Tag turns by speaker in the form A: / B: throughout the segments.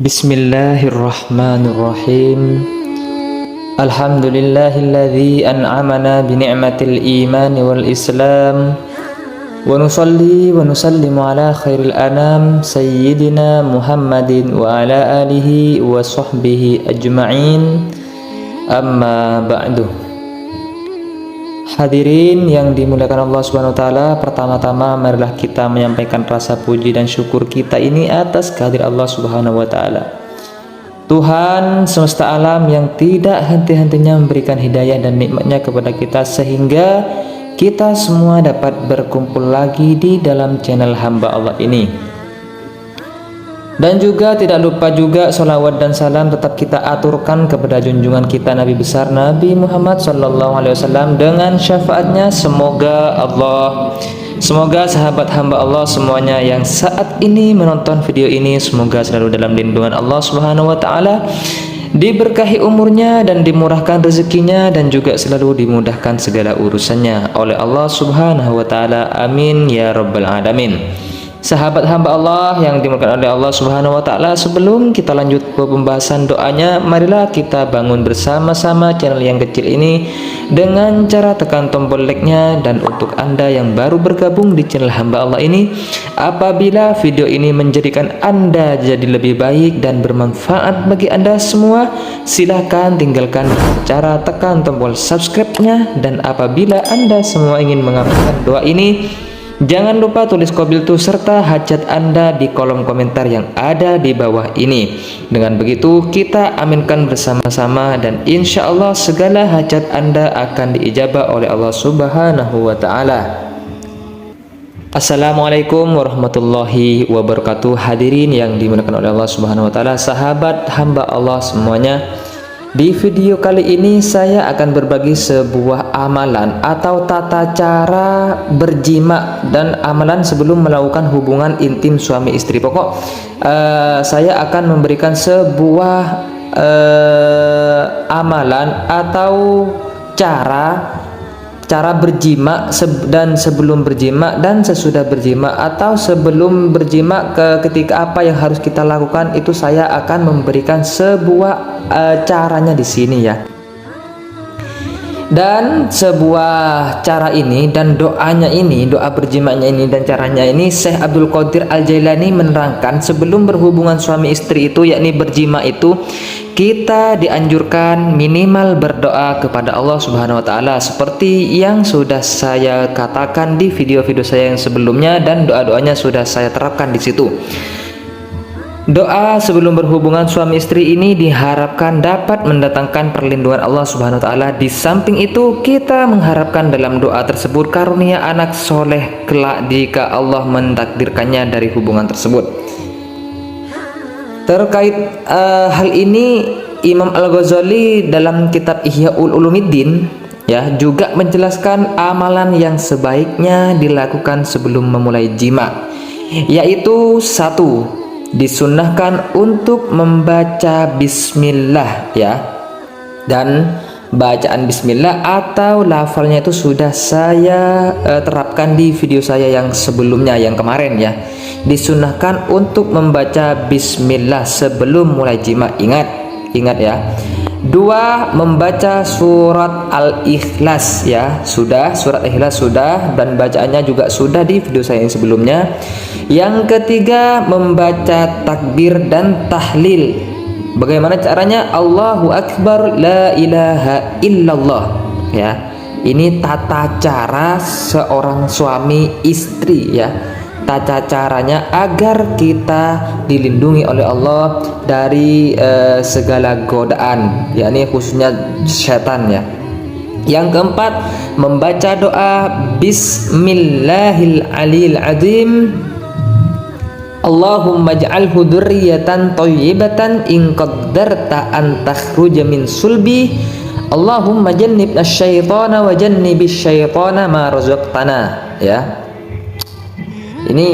A: Bismillahirrahmanirrahim. Alhamdulillahilladzi an'amana bi ni'matil iman wal islam. Wa nusalli wa nusallimu ala khairil anam sayyidina Muhammadin wa ala alihi wa sahbihi ajma'in. Amma ba'du. Hadirin yang dimuliakan Allah Subhanahu wa taala, pertama-tama marilah kita menyampaikan rasa puji dan syukur kita ini atas kehadiran Allah Subhanahu wa taala. Tuhan semesta alam yang tidak henti-hentinya memberikan hidayah dan nikmatnya kepada kita sehingga kita semua dapat berkumpul lagi di dalam channel hamba Allah ini. Dan juga tidak lupa juga salawat dan salam tetap kita aturkan kepada junjungan kita Nabi besar Nabi Muhammad SAW dengan syafaatnya. Semoga sahabat hamba Allah semuanya yang saat ini menonton video ini semoga selalu dalam lindungan Allah Subhanahu wa taala, diberkahi umurnya dan dimurahkan rezekinya dan juga selalu dimudahkan segala urusannya oleh Allah Subhanahu wa taala. Amin ya rabbal alamin. Sahabat hamba Allah yang dimuliakan oleh Allah Subhanahu wa taala, sebelum kita lanjut ke pembahasan doanya, marilah kita bangun bersama-sama channel yang kecil ini dengan cara tekan tombol like-nya. Dan untuk Anda yang baru bergabung di channel hamba Allah ini, apabila video ini menjadikan Anda jadi lebih baik dan bermanfaat bagi Anda semua, silahkan tinggalkan cara tekan tombol subscribe-nya. Dan apabila Anda semua ingin mengamalkan doa ini, jangan lupa tulis qabiltu serta hajat Anda di kolom komentar yang ada di bawah ini. Dengan begitu kita aminkan bersama-sama dan insya Allah segala hajat Anda akan diijabah oleh Allah Subhanahu wa ta'ala. Assalamualaikum warahmatullahi wabarakatuh. Hadirin yang dimuliakan oleh Allah Subhanahu wa ta'ala, sahabat hamba Allah semuanya, di video kali ini saya akan berbagi sebuah amalan atau tata cara berjima dan amalan sebelum melakukan hubungan intim suami istri. Saya akan memberikan sebuah amalan atau cara berjima dan sebelum berjima dan sesudah berjima, atau sebelum berjima ketika apa yang harus kita lakukan, itu saya akan memberikan sebuah caranya di sini ya. Dan sebuah cara ini dan doanya ini, doa berjimanya ini dan caranya ini, Syekh Abdul Qadir Al-Jailani menerangkan sebelum berhubungan suami istri itu, yakni berjima itu, kita dianjurkan minimal berdoa kepada Allah Subhanahu wa taala seperti yang sudah saya katakan di video-video saya yang sebelumnya, dan doa-doanya sudah saya terapkan di situ. Doa sebelum berhubungan suami istri ini diharapkan dapat mendatangkan perlindungan Allah Subhanahu wa taala. Di samping itu, kita mengharapkan dalam doa tersebut karunia anak soleh kelak jika Allah mentakdirkannya dari hubungan tersebut. Terkait hal ini, Imam Al-Ghazali dalam kitab Ihya'ul Ulumiddin ya juga menjelaskan amalan yang sebaiknya dilakukan sebelum memulai jima, yaitu 1. Disunnahkan untuk membaca bismillah ya. Dan bacaan bismillah atau lafalnya itu sudah saya terapkan di video saya yang sebelumnya, yang kemarin ya. Disunnahkan untuk membaca bismillah sebelum mulai jima. Ingat ya. 2. Membaca surat Al-Ikhlas ya. Sudah, surat Ikhlas sudah, dan bacaannya juga sudah di video saya yang sebelumnya. Yang ketiga, membaca takbir dan tahlil. Bagaimana caranya? Allahu Akbar, la ilaha illallah ya. Ini tata cara seorang suami istri ya. Tata caranya agar kita dilindungi oleh Allah dari segala godaan, yakni khususnya setan ya. Yang keempat, membaca doa Bismillahil Aliyil Azim, Allahumma ja'alhu dzurriyyatan thayyibatan in qaddarta an takhruja min sulbi, Allahumma jannibna syaitana wa jannibis syaitana ma razaqtana, ya. Ini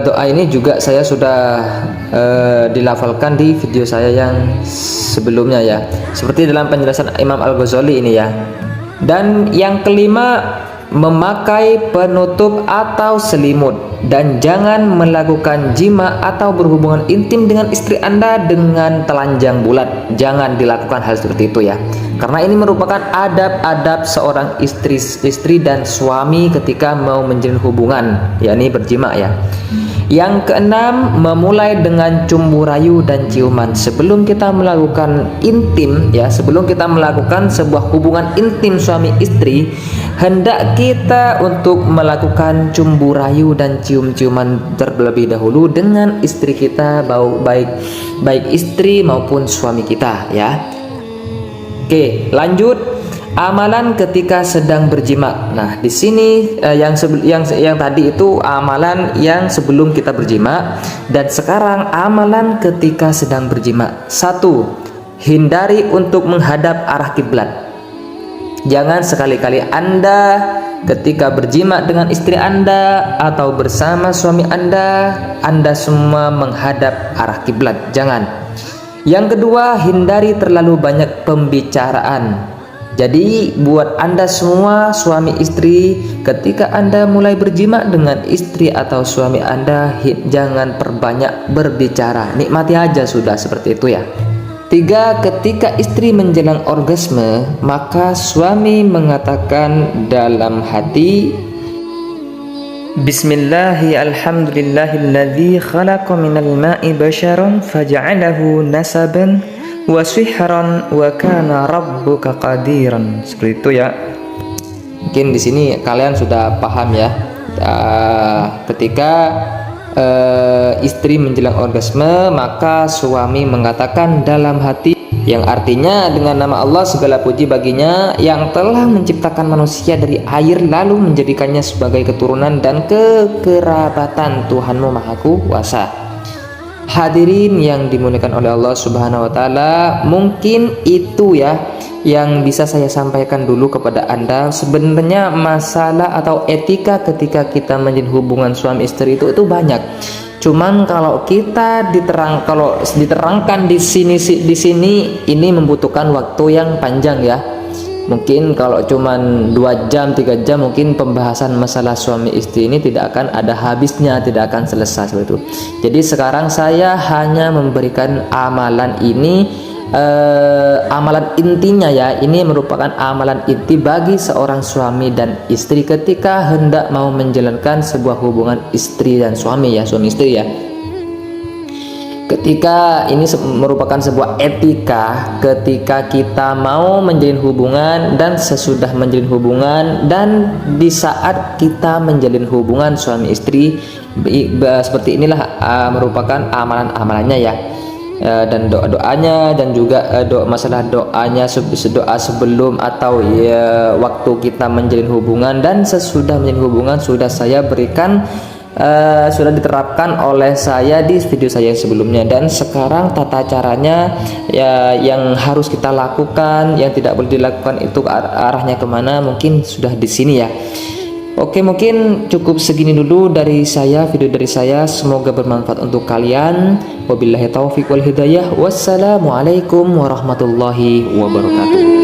A: doa ini juga saya sudah dilafalkan di video saya yang sebelumnya, ya, seperti dalam penjelasan Imam Al-Ghazali ini, ya. Dan yang kelima, memakai penutup atau selimut, dan jangan melakukan jima atau berhubungan intim dengan istri Anda dengan telanjang bulat. Jangan dilakukan hal seperti itu, ya, karena ini merupakan adab-adab seorang istri dan suami ketika mau menjalin hubungan, yakni berjima, ya. Yang keenam, memulai dengan cumbu rayu dan ciuman sebelum kita melakukan intim, ya, sebelum kita melakukan sebuah hubungan intim suami istri, hendak kita untuk melakukan cumbu rayu dan cium-ciuman terlebih dahulu dengan istri kita, baik istri maupun suami kita, ya. Oke, lanjut. Amalan ketika sedang berjima. Nah, di sini yang tadi itu amalan yang sebelum kita berjima, dan sekarang amalan ketika sedang berjima. 1. Hindari untuk menghadap arah kiblat. Jangan sekali-kali Anda ketika berjima dengan istri Anda atau bersama suami Anda semua menghadap arah kiblat. Jangan. Yang kedua, hindari terlalu banyak pembicaraan. Jadi buat Anda semua suami istri, ketika Anda mulai berjima dengan istri atau suami Anda, jangan perbanyak berbicara, nikmati aja sudah, seperti itu, ya. 3. Ketika istri menjelang orgasme, maka suami mengatakan dalam hati, Bismillahi alhamdulillahilladzi khalaqa minal ma'i basyaran faja'alahu nasaban wa sihran wa kana rabbuka qadiran. Seperti itu, ya. Mungkin di sini kalian sudah paham, ya. Ketika istri menjelang orgasme, maka suami mengatakan dalam hati, yang artinya dengan nama Allah segala puji baginya yang telah menciptakan manusia dari air lalu menjadikannya sebagai keturunan dan kekerabatan Tuhanmu Maha Kuasa. Hadirin yang dimuliakan oleh Allah Subhanahu wa taala, mungkin itu, ya, yang bisa saya sampaikan dulu kepada Anda. Sebenarnya masalah atau etika ketika kita menjalin hubungan suami istri itu banyak. Cuman kalau diterangkan di sini ini membutuhkan waktu yang panjang, ya. Mungkin kalau cuman 2 jam 3 jam mungkin pembahasan masalah suami istri ini tidak akan ada habisnya, tidak akan selesai seperti itu. Jadi sekarang saya hanya memberikan amalan ini, amalan intinya, ya. Ini merupakan amalan inti bagi seorang suami dan istri ketika hendak mau menjalankan sebuah hubungan istri dan suami, ya, suami istri, ya. Ketika ini merupakan sebuah etika ketika kita mau menjalin hubungan dan sesudah menjalin hubungan, dan di saat kita menjalin hubungan suami istri, seperti inilah merupakan amalan-amalannya, ya. Dan doa-doanya, dan juga masalah doanya, doa sebelum atau, ya, waktu kita menjalin hubungan dan sesudah menjalin hubungan sudah saya berikan, sudah diterapkan oleh saya di video saya sebelumnya. Dan sekarang tata caranya, ya, yang harus kita lakukan, yang tidak boleh dilakukan itu arahnya kemana, mungkin sudah di sini, ya. Oke, mungkin cukup segini dulu dari saya, video dari saya. Semoga bermanfaat untuk kalian. Wabillahi taufiq wal hidayah. Wassalamualaikum warahmatullahi wabarakatuh.